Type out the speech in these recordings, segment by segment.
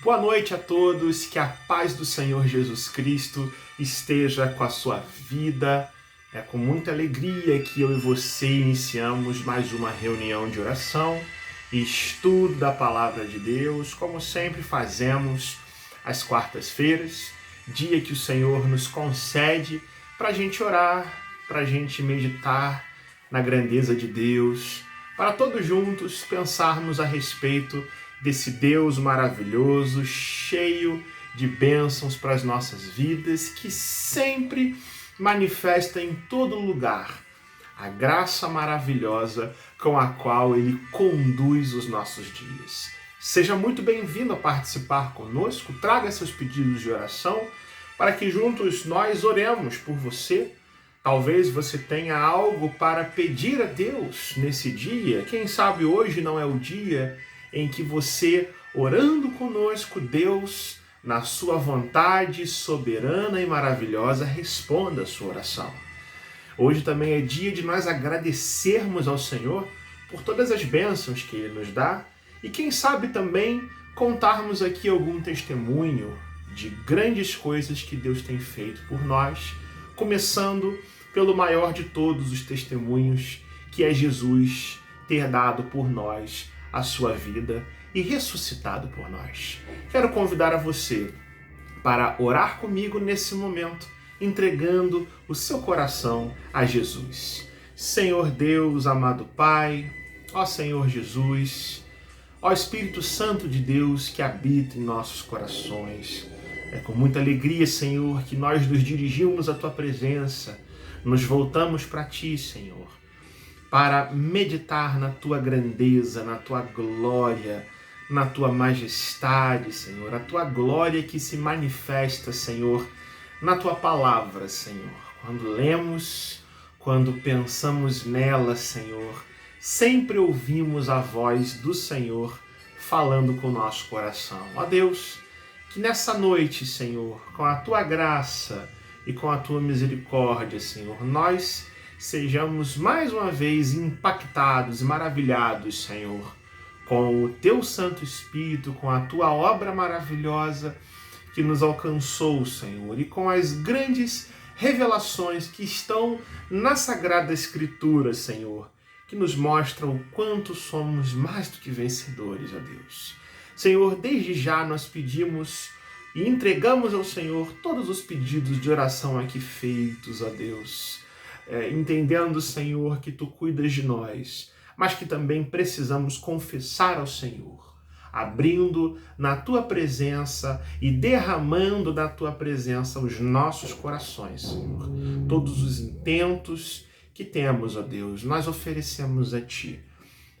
Boa noite a todos, que a paz do Senhor Jesus Cristo esteja com a sua vida. É com muita alegria que eu e você iniciamos mais uma reunião de oração e estudo da Palavra de Deus, como sempre fazemos às quartas-feiras, dia que o Senhor nos concede para a gente orar, para a gente meditar na grandeza de Deus, para todos juntos pensarmos a respeito desse Deus maravilhoso, cheio de bênçãos para as nossas vidas, que sempre manifesta em todo lugar a graça maravilhosa com a qual Ele conduz os nossos dias. Seja muito bem-vindo a participar conosco, traga seus pedidos de oração para que juntos nós oremos por você. Talvez você tenha algo para pedir a Deus nesse dia. Quem sabe hoje não é o dia em que você, orando conosco, Deus, na sua vontade soberana e maravilhosa, responda a sua oração. Hoje também é dia de nós agradecermos ao Senhor por todas as bênçãos que Ele nos dá e quem sabe também contarmos aqui algum testemunho de grandes coisas que Deus tem feito por nós, começando pelo maior de todos os testemunhos, que é Jesus ter dado por nós a sua vida e ressuscitado por nós. Quero convidar a você para orar comigo nesse momento, entregando o seu coração a Jesus. Senhor Deus, amado Pai, ó Senhor Jesus, ó Espírito Santo de Deus que habita em nossos corações. É com muita alegria, Senhor, que nós nos dirigimos à Tua presença, nos voltamos para Ti, Senhor, para meditar na Tua grandeza, na Tua glória, na Tua majestade, Senhor. A Tua glória que se manifesta, Senhor, na Tua palavra, Senhor. Quando lemos, quando pensamos nela, Senhor, sempre ouvimos a voz do Senhor falando com o nosso coração. Ó Deus, que nessa noite, Senhor, com a Tua graça e com a Tua misericórdia, Senhor, nós sejamos mais uma vez impactados e maravilhados, Senhor, com o Teu Santo Espírito, com a Tua obra maravilhosa que nos alcançou, Senhor, e com as grandes revelações que estão na Sagrada Escritura, Senhor, que nos mostram o quanto somos mais do que vencedores, ó Deus. Senhor, desde já nós pedimos e entregamos ao Senhor todos os pedidos de oração aqui feitos, ó Deus, entendendo, Senhor, que Tu cuidas de nós, mas que também precisamos confessar ao Senhor, abrindo na Tua presença e derramando da Tua presença os nossos corações, Senhor. Todos os intentos que temos, ó Deus, nós oferecemos a Ti,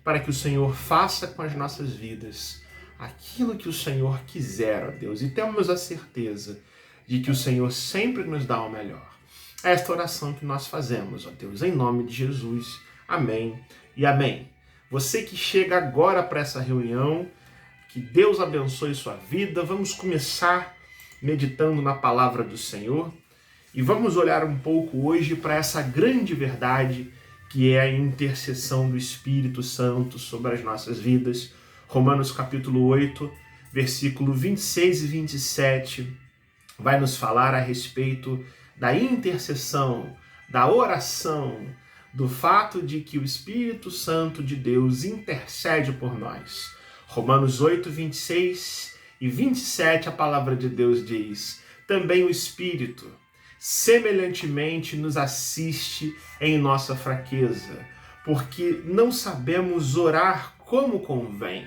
para que o Senhor faça com as nossas vidas aquilo que o Senhor quiser, ó Deus, e temos a certeza de que o Senhor sempre nos dá o melhor. É esta oração que nós fazemos, ó Deus, em nome de Jesus. Amém e amém. Você que chega agora para essa reunião, que Deus abençoe sua vida. Vamos começar meditando na palavra do Senhor e vamos olhar um pouco hoje para essa grande verdade que é a intercessão do Espírito Santo sobre as nossas vidas. Romanos capítulo 8, versículo 26 e 27, vai nos falar a respeito da intercessão, da oração, do fato de que o Espírito Santo de Deus intercede por nós. Romanos 8, 26 e 27, a palavra de Deus diz: também o Espírito, semelhantemente, nos assiste em nossa fraqueza, porque não sabemos orar como convém,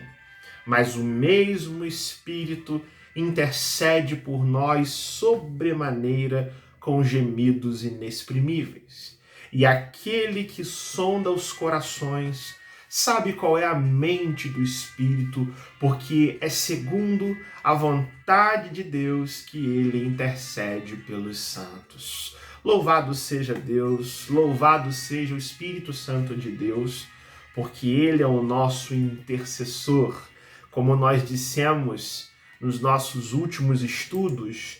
mas o mesmo Espírito intercede por nós sobremaneira com gemidos inexprimíveis. E aquele que sonda os corações sabe qual é a mente do Espírito, porque é segundo a vontade de Deus que ele intercede pelos santos. Louvado seja Deus, louvado seja o Espírito Santo de Deus, porque ele é o nosso intercessor. Como nós dissemos nos nossos últimos estudos,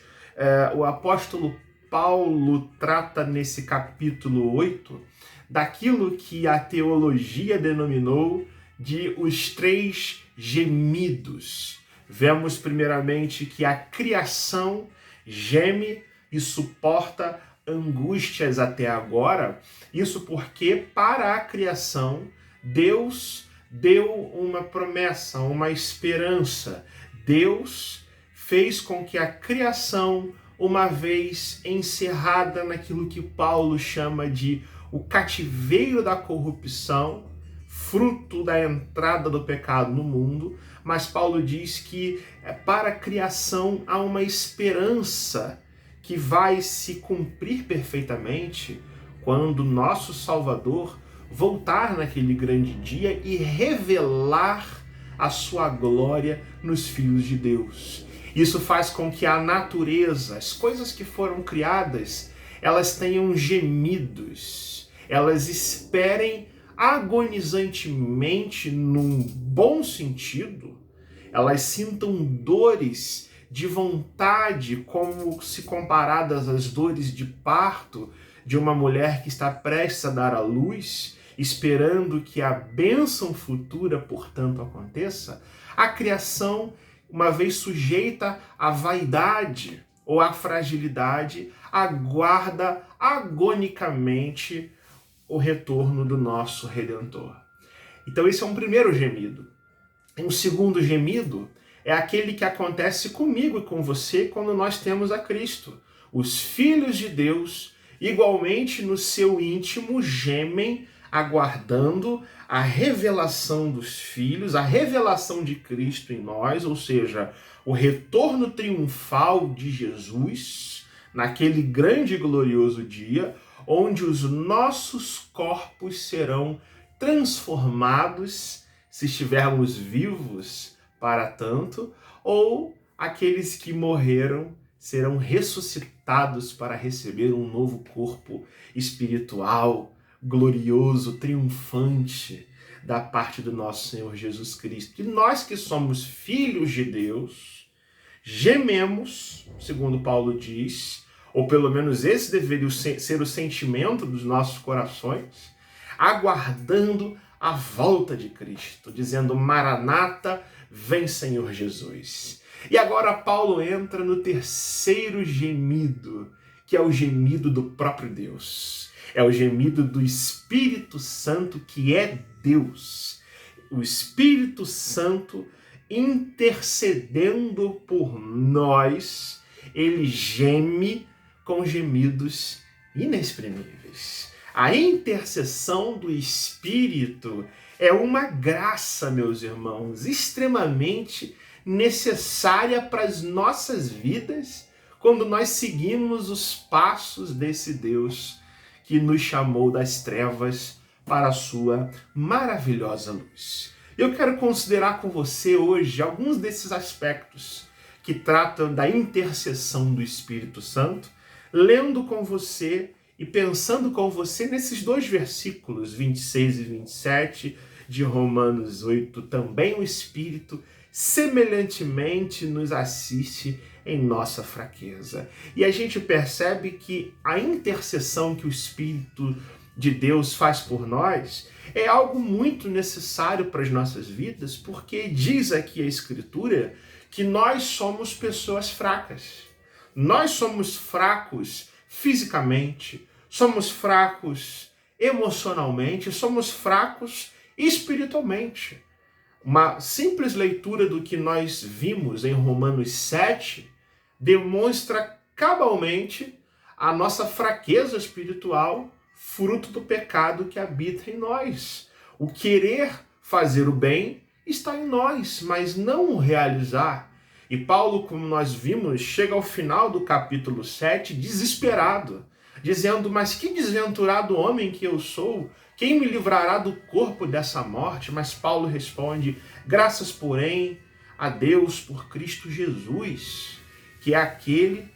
o apóstolo Paulo trata nesse capítulo 8 daquilo que a teologia denominou de os 3 gemidos. vemos primeiramente que a criação geme e suporta angústias até agora. Isso porque para a criação Deus deu uma promessa, uma esperança. Deus fez com que a criação, uma vez encerrada naquilo que Paulo chama de o cativeiro da corrupção, fruto da entrada do pecado no mundo, mas Paulo diz que para a criação há uma esperança que vai se cumprir perfeitamente quando nosso Salvador voltar naquele grande dia e revelar a sua glória nos filhos de Deus. Isso faz com que a natureza, as coisas que foram criadas, elas tenham gemidos, elas esperem agonizantemente num bom sentido, elas sintam dores de vontade, como se comparadas às dores de parto de uma mulher que está prestes a dar à luz, esperando que a bênção futura, portanto, aconteça. A criação, uma vez sujeita à vaidade ou à fragilidade, aguarda agonicamente o retorno do nosso Redentor. Então esse é um primeiro gemido. Um segundo gemido é aquele que acontece comigo e com você quando nós temos a Cristo. Os filhos de Deus, igualmente no seu íntimo, gemem, aguardando a revelação dos filhos, a revelação de Cristo em nós, ou seja, o retorno triunfal de Jesus, naquele grande e glorioso dia, onde os nossos corpos serão transformados, se estivermos vivos para tanto, ou aqueles que morreram serão ressuscitados para receber um novo corpo espiritual, glorioso, triunfante, da parte do nosso Senhor Jesus Cristo. E nós que somos filhos de Deus, gememos, segundo Paulo diz, ou pelo menos esse deveria ser o sentimento dos nossos corações, aguardando a volta de Cristo, dizendo: Maranata, vem Senhor Jesus. E agora Paulo entra no terceiro gemido, que é o gemido do próprio Deus. É o gemido do Espírito Santo, que é Deus. O Espírito Santo intercedendo por nós, ele geme com gemidos inexprimíveis. A intercessão do Espírito é uma graça, meus irmãos, extremamente necessária para as nossas vidas quando nós seguimos os passos desse Deus que nos chamou das trevas para a sua maravilhosa luz. Eu quero considerar com você hoje alguns desses aspectos que tratam da intercessão do Espírito Santo, lendo com você e pensando com você nesses dois versículos, 26 e 27 de Romanos 8. Também o Espírito semelhantemente nos assiste em nossa fraqueza. E a gente percebe que a intercessão que o Espírito de Deus faz por nós é algo muito necessário para as nossas vidas, porque diz aqui a Escritura que nós somos pessoas fracas. Nós somos fracos fisicamente, somos fracos emocionalmente, somos fracos espiritualmente. Uma simples leitura do que nós vimos em Romanos 7 demonstra cabalmente a nossa fraqueza espiritual, fruto do pecado que habita em nós. O querer fazer o bem está em nós, mas não o realizar. E Paulo, como nós vimos, chega ao final do capítulo 7 desesperado, dizendo: mas que desventurado homem que eu sou, quem me livrará do corpo dessa morte? Mas Paulo responde: graças, porém, a Deus por Cristo Jesus, que é aquele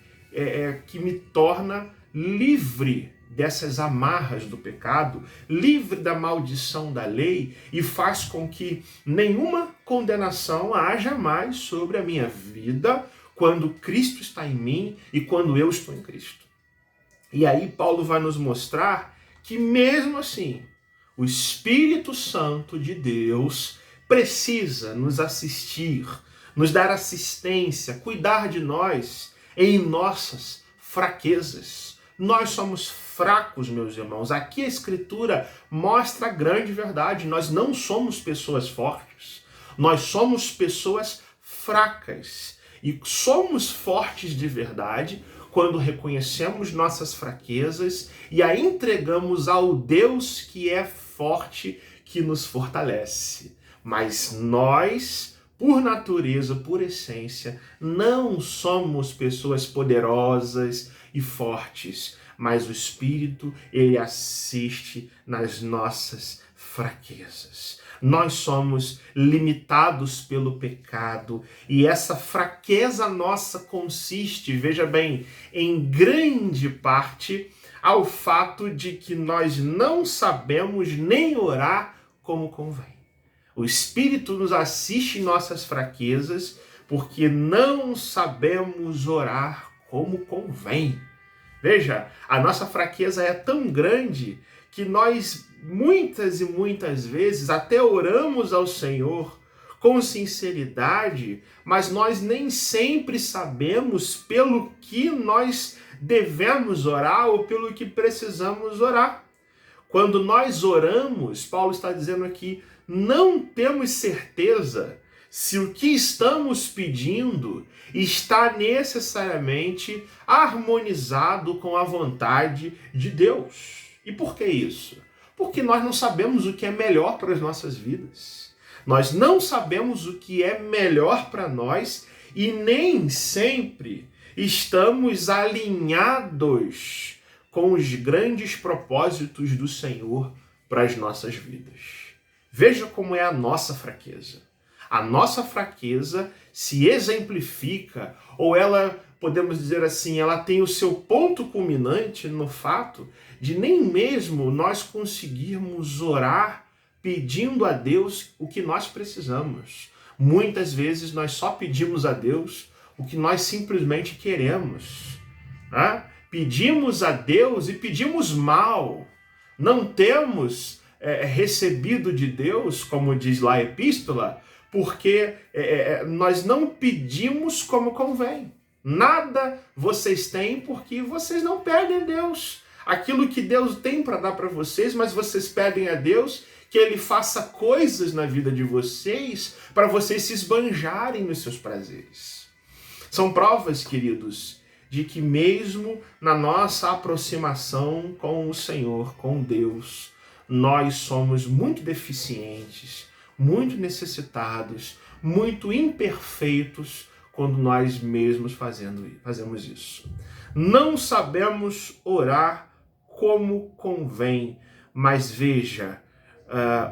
que me torna livre dessas amarras do pecado, livre da maldição da lei, e faz com que nenhuma condenação haja mais sobre a minha vida quando Cristo está em mim e quando eu estou em Cristo. E aí Paulo vai nos mostrar que mesmo assim, o Espírito Santo de Deus precisa nos assistir, nos dar assistência, cuidar de nós em nossas fraquezas. Nós somos fracos, meus irmãos. Aqui a Escritura mostra a grande verdade. Nós não somos pessoas fortes. Nós somos pessoas fracas. E somos fortes de verdade quando reconhecemos nossas fraquezas e a entregamos ao Deus que é forte, que nos fortalece. Mas nós, por natureza, por essência, não somos pessoas poderosas e fortes, mas o Espírito, ele assiste nas nossas fraquezas. Nós somos limitados pelo pecado e essa fraqueza nossa consiste, veja bem, em grande parte ao fato de que nós não sabemos nem orar como convém. O Espírito nos assiste em nossas fraquezas porque não sabemos orar como convém. Veja, a nossa fraqueza é tão grande que nós muitas e muitas vezes até oramos ao Senhor com sinceridade, mas nós nem sempre sabemos pelo que nós devemos orar ou pelo que precisamos orar. Quando nós oramos, Paulo está dizendo aqui, não temos certeza se o que estamos pedindo está necessariamente harmonizado com a vontade de Deus. E por que isso? Porque nós não sabemos o que é melhor para as nossas vidas. Nós não sabemos o que é melhor para nós e nem sempre estamos alinhados com os grandes propósitos do Senhor para as nossas vidas. Veja como é a nossa fraqueza. A nossa fraqueza se exemplifica, ou ela, podemos dizer assim, ela tem o seu ponto culminante no fato de nem mesmo nós conseguirmos orar pedindo a Deus o que nós precisamos. Muitas vezes nós só pedimos a Deus o que nós simplesmente queremos. Né? Pedimos a Deus e pedimos mal. Não temos recebido de Deus, como diz lá a epístola, porque nós não pedimos como convém. Nada vocês têm porque vocês não pedem a Deus aquilo que Deus tem para dar para vocês, mas vocês pedem a Deus que Ele faça coisas na vida de vocês para vocês se esbanjarem nos seus prazeres. São provas, queridos, de que mesmo na nossa aproximação com o Senhor, com Deus, nós somos muito deficientes, muito necessitados, muito imperfeitos quando nós mesmos fazemos isso. Não sabemos orar como convém, mas veja,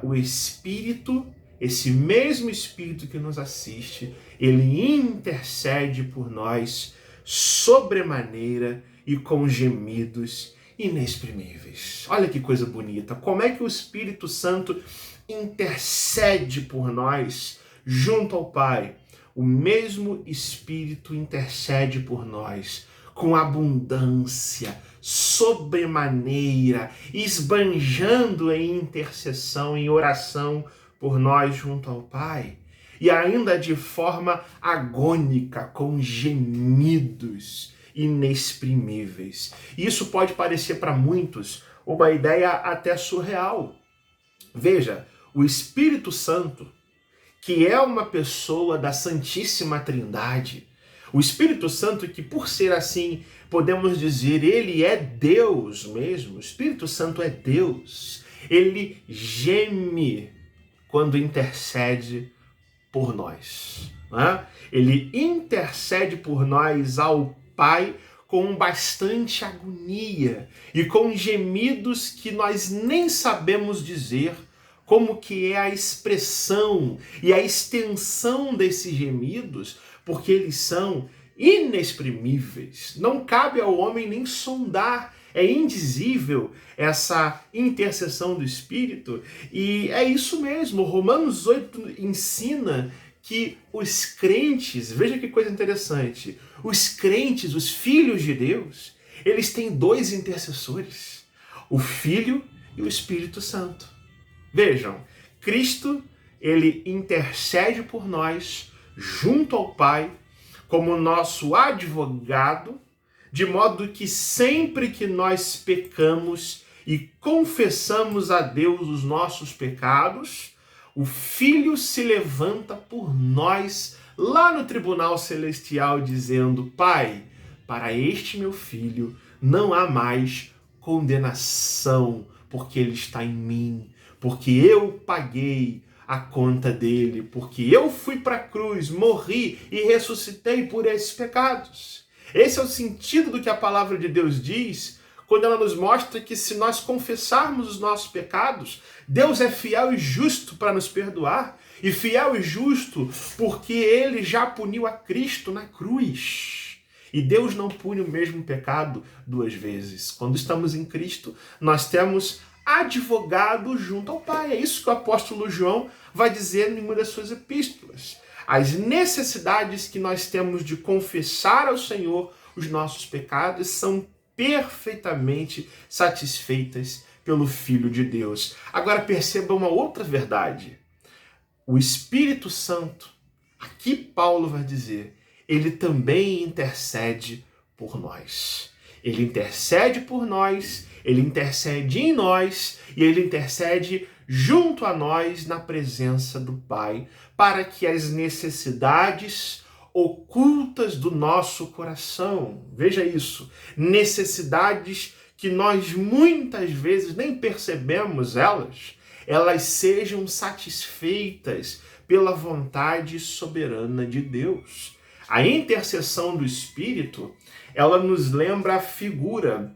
o Espírito, esse mesmo Espírito que nos assiste, ele intercede por nós sobremaneira e com gemidos inexprimíveis. Olha que coisa bonita. Como é que o Espírito Santo intercede por nós junto ao Pai? O mesmo Espírito intercede por nós com abundância, sobremaneira, esbanjando em intercessão, em oração por nós junto ao Pai. E ainda de forma agônica, com gemidos inexprimíveis. Isso pode parecer para muitos uma ideia até surreal. Veja, o Espírito Santo, que é uma pessoa da Santíssima Trindade, o Espírito Santo que, por ser assim, podemos dizer, ele é Deus mesmo, o Espírito Santo é Deus, ele geme quando intercede por nós. Né? Ele intercede por nós ao Pai com bastante agonia e com gemidos que nós nem sabemos dizer como que é a expressão e a extensão desses gemidos, porque eles são inexprimíveis. Não cabe ao homem nem sondar. É indizível essa intercessão do Espírito. E é isso mesmo. Romanos 8 ensina que os crentes, veja que coisa interessante, os crentes, os filhos de Deus, eles têm dois intercessores, o Filho e o Espírito Santo. Vejam, Cristo, ele intercede por nós junto ao Pai como nosso advogado, de modo que sempre que nós pecamos e confessamos a Deus os nossos pecados, o Filho se levanta por nós lá no tribunal celestial dizendo: Pai, para este meu filho não há mais condenação, porque ele está em mim, porque eu paguei a conta dele, porque eu fui para a cruz, morri e ressuscitei por esses pecados. Esse é o sentido do que a palavra de Deus diz quando ela nos mostra que se nós confessarmos os nossos pecados, Deus é fiel e justo para nos perdoar, e fiel e justo porque ele já puniu a Cristo na cruz. E Deus não pune o mesmo pecado duas vezes. Quando estamos em Cristo, nós temos advogado junto ao Pai. É isso que o apóstolo João vai dizer em uma das suas epístolas. As necessidades que nós temos de confessar ao Senhor os nossos pecados são perfeitamente satisfeitas pelo Filho de Deus. Agora perceba uma outra verdade. O Espírito Santo, aqui Paulo vai dizer, ele também intercede por nós. Ele intercede por nós, ele intercede em nós e ele intercede junto a nós na presença do Pai, para que as necessidades ocultas do nosso coração, veja isso, necessidades que nós muitas vezes nem percebemos elas sejam satisfeitas pela vontade soberana de Deus. A intercessão do Espírito, ela nos lembra a figura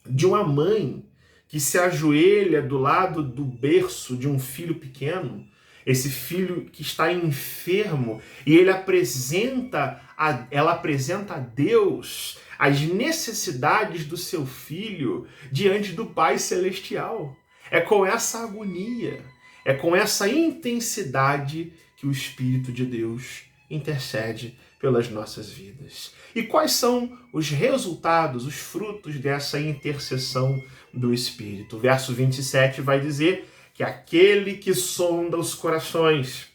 de uma mãe que se ajoelha do lado do berço de um filho pequeno, esse filho que está enfermo, e ela apresenta a Deus as necessidades do seu filho diante do Pai Celestial. É com essa agonia, é com essa intensidade que o Espírito de Deus intercede pelas nossas vidas. E quais são os resultados, os frutos dessa intercessão do Espírito? O verso 27 vai dizer que aquele que sonda os corações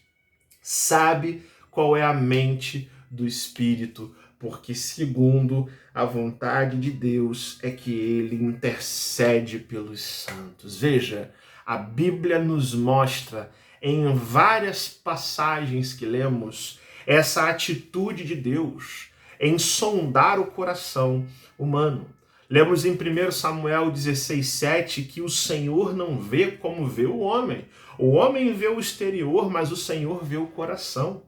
sabe qual é a mente do Espírito, porque segundo a vontade de Deus é que ele intercede pelos santos. Veja, a Bíblia nos mostra em várias passagens que lemos essa atitude de Deus em sondar o coração humano. Lemos em 1 Samuel 16:7 que o Senhor não vê como vê o homem. O homem vê o exterior, mas o Senhor vê o coração.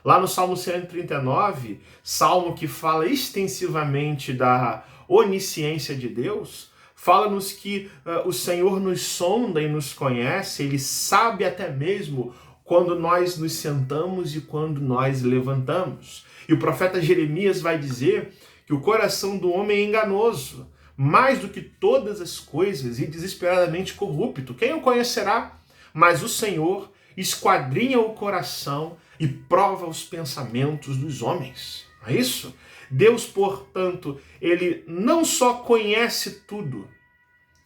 Lá no Salmo 139, salmo que fala extensivamente da onisciência de Deus, fala-nos que o Senhor nos sonda e nos conhece, ele sabe até mesmo quando nós nos sentamos e quando nós levantamos. E o profeta Jeremias vai dizer que o coração do homem é enganoso, mais do que todas as coisas, e desesperadamente corrupto. Quem o conhecerá? Mas o Senhor esquadrinha o coração e prova os pensamentos dos homens. Não é isso? Deus, portanto, ele não só conhece tudo,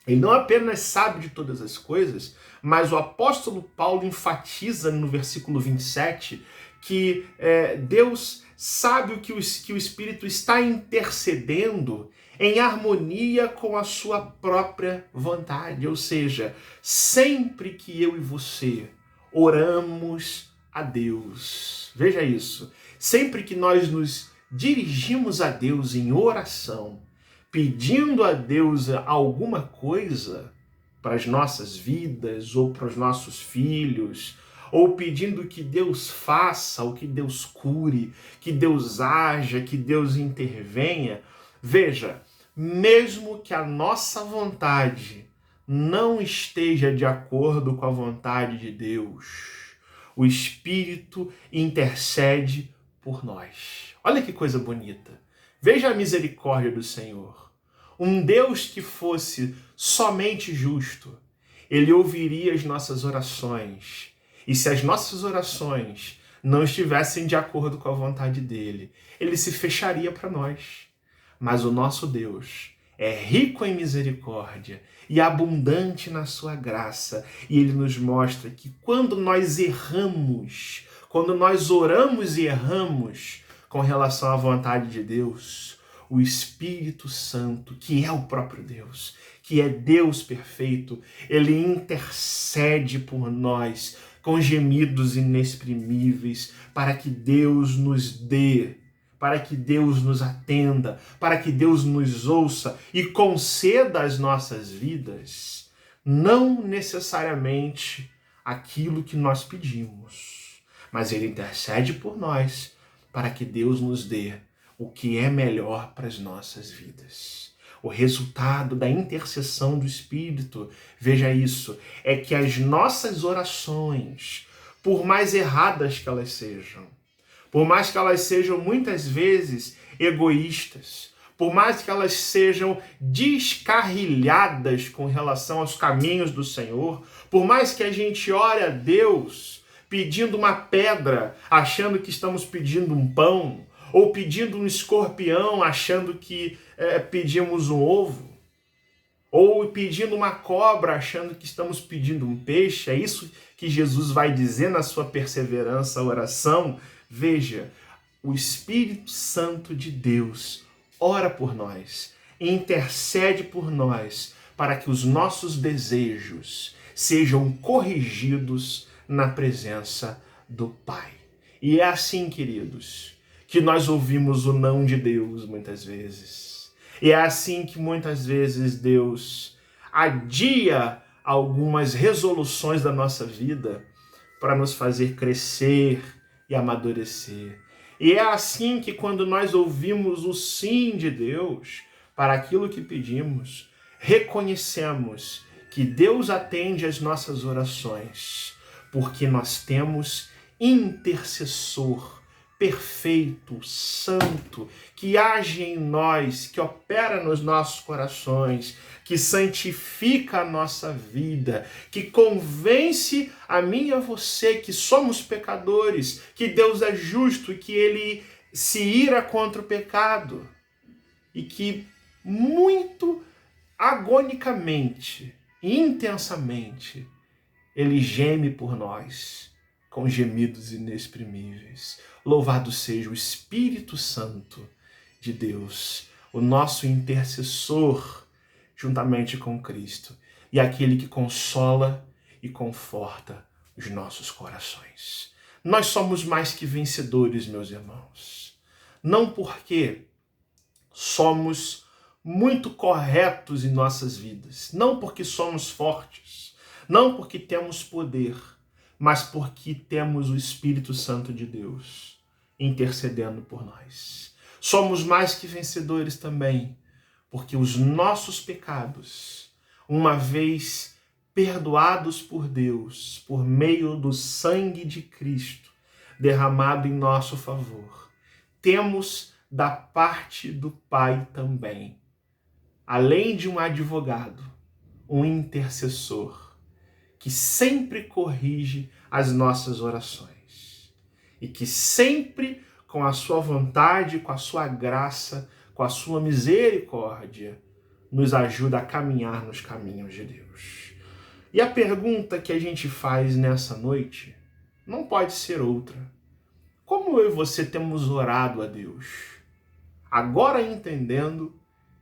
ele não apenas sabe de todas as coisas, mas o apóstolo Paulo enfatiza no versículo 27 que Deus sabe o que o Espírito está intercedendo em harmonia com a sua própria vontade. Ou seja, sempre que eu e você oramos a Deus, veja isso, sempre que nós nos dirigimos a Deus em oração, pedindo a Deus alguma coisa para as nossas vidas ou para os nossos filhos, ou pedindo que Deus faça, ou que Deus cure, que Deus haja, que Deus intervenha, veja, mesmo que a nossa vontade não esteja de acordo com a vontade de Deus, o Espírito intercede por nós. Olha que coisa bonita. Veja a misericórdia do Senhor. Um Deus que fosse somente justo, ele ouviria as nossas orações. E se as nossas orações não estivessem de acordo com a vontade dele, ele se fecharia para nós. Mas o nosso Deus é rico em misericórdia e abundante na sua graça. E ele nos mostra que quando nós erramos quando nós oramos e erramos com relação à vontade de Deus, o Espírito Santo, que é o próprio Deus, que é Deus perfeito, ele intercede por nós com gemidos inexprimíveis para que Deus nos dê, para que Deus nos atenda, para que Deus nos ouça e conceda às nossas vidas, não necessariamente aquilo que nós pedimos, mas ele intercede por nós para que Deus nos dê o que é melhor para as nossas vidas. O resultado da intercessão do Espírito, veja isso, é que as nossas orações, por mais erradas que elas sejam, por mais que elas sejam muitas vezes egoístas, por mais que elas sejam descarrilhadas com relação aos caminhos do Senhor, por mais que a gente ore a Deus pedindo uma pedra, achando que estamos pedindo um pão, ou pedindo um escorpião, achando que pedimos um ovo, ou pedindo uma cobra, achando que estamos pedindo um peixe. É isso que Jesus vai dizer na sua perseverança, oração. Veja, o Espírito Santo de Deus ora por nós, intercede por nós, para que os nossos desejos sejam corrigidos na presença do Pai. E é assim, queridos, que nós ouvimos o não de Deus muitas vezes. E é assim que muitas vezes Deus adia algumas resoluções da nossa vida para nos fazer crescer e amadurecer. E é assim que quando nós ouvimos o sim de Deus para aquilo que pedimos, reconhecemos que Deus atende às nossas orações, porque nós temos intercessor perfeito, santo, que age em nós, que opera nos nossos corações, que santifica a nossa vida, que convence a mim e a você que somos pecadores, que Deus é justo e que ele se ira contra o pecado e que muito agonicamente, intensamente, ele geme por nós com gemidos inexprimíveis. Louvado seja o Espírito Santo de Deus, o nosso intercessor, juntamente com Cristo, e aquele que consola e conforta os nossos corações. Nós somos mais que vencedores, meus irmãos. Não porque somos muito corretos em nossas vidas, não porque somos fortes, não porque temos poder, mas porque temos o Espírito Santo de Deus intercedendo por nós. Somos mais que vencedores também, porque os nossos pecados, uma vez perdoados por Deus, por meio do sangue de Cristo, derramado em nosso favor, temos da parte do Pai também, além de um advogado, um intercessor, que sempre corrige as nossas orações e que sempre, com a sua vontade, com a sua graça, com a sua misericórdia, nos ajuda a caminhar nos caminhos de Deus. E a pergunta que a gente faz nessa noite não pode ser outra. Como eu e você temos orado a Deus? Agora entendendo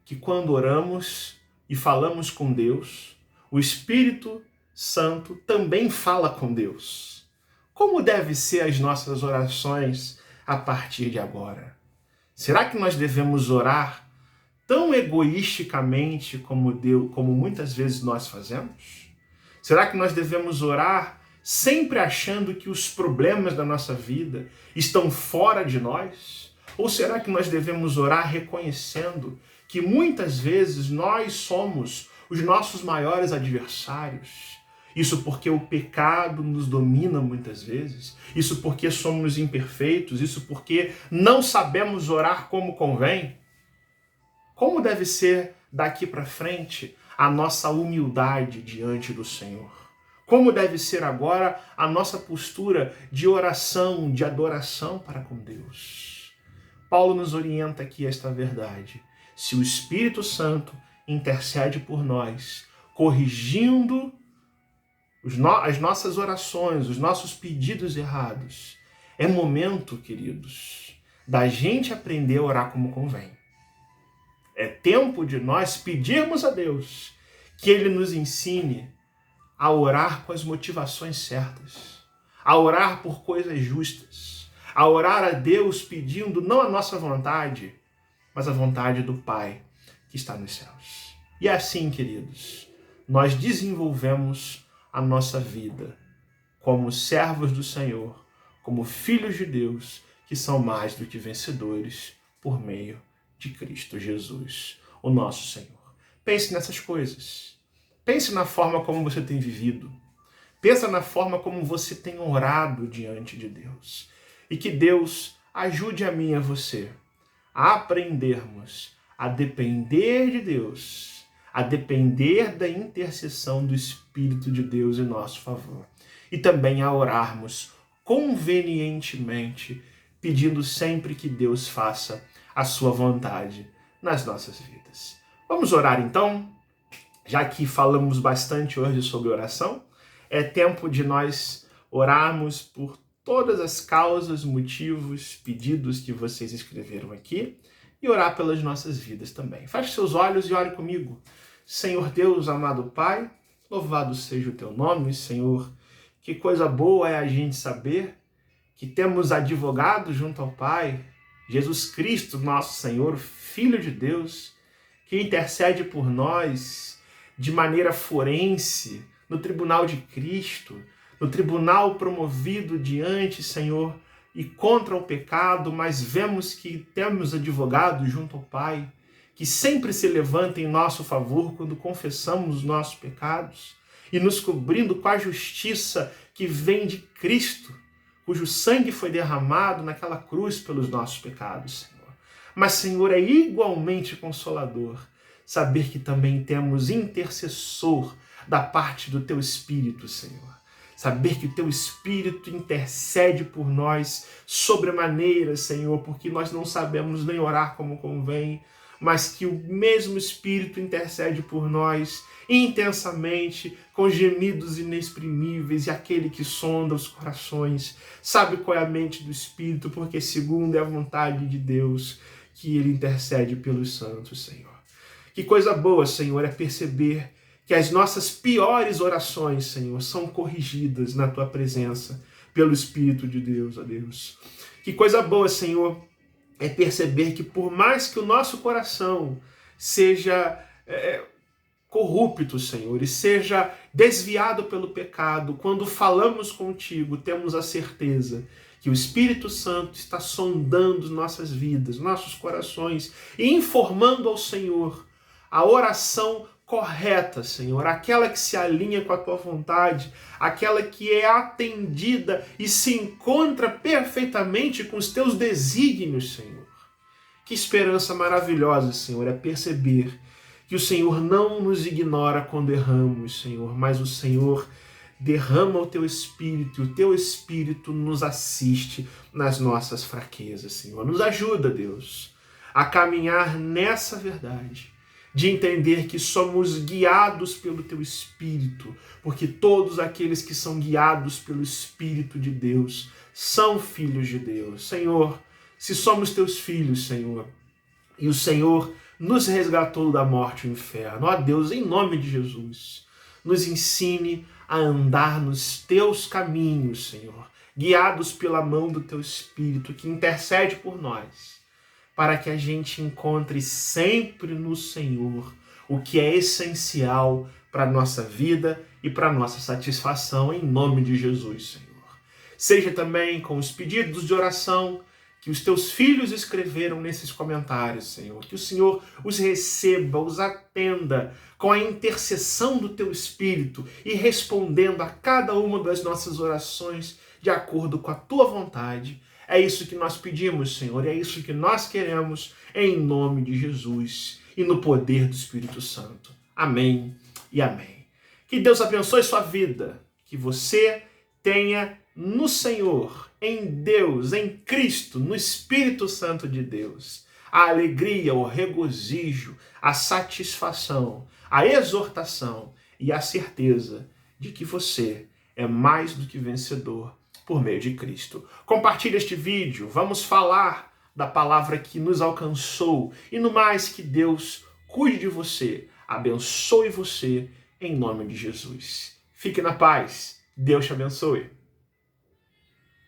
que quando oramos e falamos com Deus, o Espírito Santo também fala com Deus. Como devem ser as nossas orações a partir de agora? Será que nós devemos orar tão egoisticamente como muitas vezes nós fazemos? Será que nós devemos orar sempre achando que os problemas da nossa vida estão fora de nós? Ou será que nós devemos orar reconhecendo que muitas vezes nós somos os nossos maiores adversários? Isso porque o pecado nos domina muitas vezes. Isso porque somos imperfeitos. Isso porque não sabemos orar como convém. Como deve ser daqui para frente a nossa humildade diante do Senhor? Como deve ser agora a nossa postura de oração, de adoração para com Deus? Paulo nos orienta aqui esta verdade. Se o Espírito Santo intercede por nós, corrigindo as nossas orações, os nossos pedidos errados, É momento, queridos, da gente aprender a orar como convém. É tempo de nós pedirmos a Deus que Ele nos ensine a orar com as motivações certas, a orar por coisas justas, a orar a Deus pedindo não a nossa vontade, mas a vontade do Pai que está nos céus. E é assim, queridos, nós desenvolvemos a nossa vida como servos do Senhor, como filhos de Deus, que são mais do que vencedores por meio de Cristo Jesus, o nosso Senhor. Pense nessas coisas. Pense na forma como você tem vivido. Pensa na forma como você tem orado diante de Deus. E que Deus ajude a mim e a você a aprendermos a depender de Deus, a depender da intercessão do Espírito de Deus em nosso favor. E também a orarmos convenientemente, pedindo sempre que Deus faça a sua vontade nas nossas vidas. Vamos orar então? Já que falamos bastante hoje sobre oração, é tempo de nós orarmos por todas as causas, motivos, pedidos que vocês escreveram aqui e orar pelas nossas vidas também. Feche seus olhos e ore comigo. Senhor Deus, amado Pai, louvado seja o teu nome, Senhor. Que coisa boa é a gente saber que temos advogado junto ao Pai, Jesus Cristo, nosso Senhor, Filho de Deus, que intercede por nós de maneira forense, no tribunal de Cristo, no tribunal promovido diante, Senhor, e contra o pecado, mas vemos que temos advogado junto ao Pai, que sempre se levanta em nosso favor quando confessamos os nossos pecados e nos cobrindo com a justiça que vem de Cristo, cujo sangue foi derramado naquela cruz pelos nossos pecados, Senhor. Mas, Senhor, é igualmente consolador saber que também temos intercessor da parte do Teu Espírito, Senhor. Saber que o Teu Espírito intercede por nós sobremaneira, Senhor, porque nós não sabemos nem orar como convém, mas que o mesmo Espírito intercede por nós intensamente, com gemidos inexprimíveis, e aquele que sonda os corações sabe qual é a mente do Espírito, porque segundo é a vontade de Deus que Ele intercede pelos santos, Senhor. Que coisa boa, Senhor, é perceber que as nossas piores orações, Senhor, são corrigidas na Tua presença pelo Espírito de Deus, ó Deus. Que coisa boa, Senhor, é perceber que por mais que o nosso coração seja corrupto, Senhor, e seja desviado pelo pecado, quando falamos contigo, temos a certeza que o Espírito Santo está sondando nossas vidas, nossos corações, e informando ao Senhor a oração correta, Senhor, aquela que se alinha com a Tua vontade, aquela que é atendida e se encontra perfeitamente com os Teus desígnios, Senhor. Que esperança maravilhosa, Senhor, é perceber que o Senhor não nos ignora quando erramos, Senhor, mas o Senhor derrama o Teu Espírito, e o Teu Espírito nos assiste nas nossas fraquezas, Senhor. Nos ajuda, Deus, a caminhar nessa verdade, de entender que somos guiados pelo Teu Espírito, porque todos aqueles que são guiados pelo Espírito de Deus são filhos de Deus. Senhor, se somos Teus filhos, Senhor, e o Senhor nos resgatou da morte e do inferno, ó Deus, em nome de Jesus, nos ensine a andar nos Teus caminhos, Senhor, guiados pela mão do Teu Espírito, que intercede por nós, para que a gente encontre sempre no Senhor o que é essencial para a nossa vida e para a nossa satisfação, em nome de Jesus, Senhor. Seja também com os pedidos de oração que os Teus filhos escreveram nesses comentários, Senhor, que o Senhor os receba, os atenda com a intercessão do Teu Espírito e respondendo a cada uma das nossas orações de acordo com a Tua vontade. É isso que nós pedimos, Senhor, é isso que nós queremos, em nome de Jesus e no poder do Espírito Santo. Amém e amém. Que Deus abençoe sua vida, que você tenha no Senhor, em Deus, em Cristo, no Espírito Santo de Deus, a alegria, o regozijo, a satisfação, a exortação e a certeza de que você é mais do que vencedor por meio de Cristo. Compartilhe este vídeo, vamos falar da palavra que nos alcançou e no mais que Deus cuide de você, abençoe você em nome de Jesus. Fique na paz, Deus te abençoe.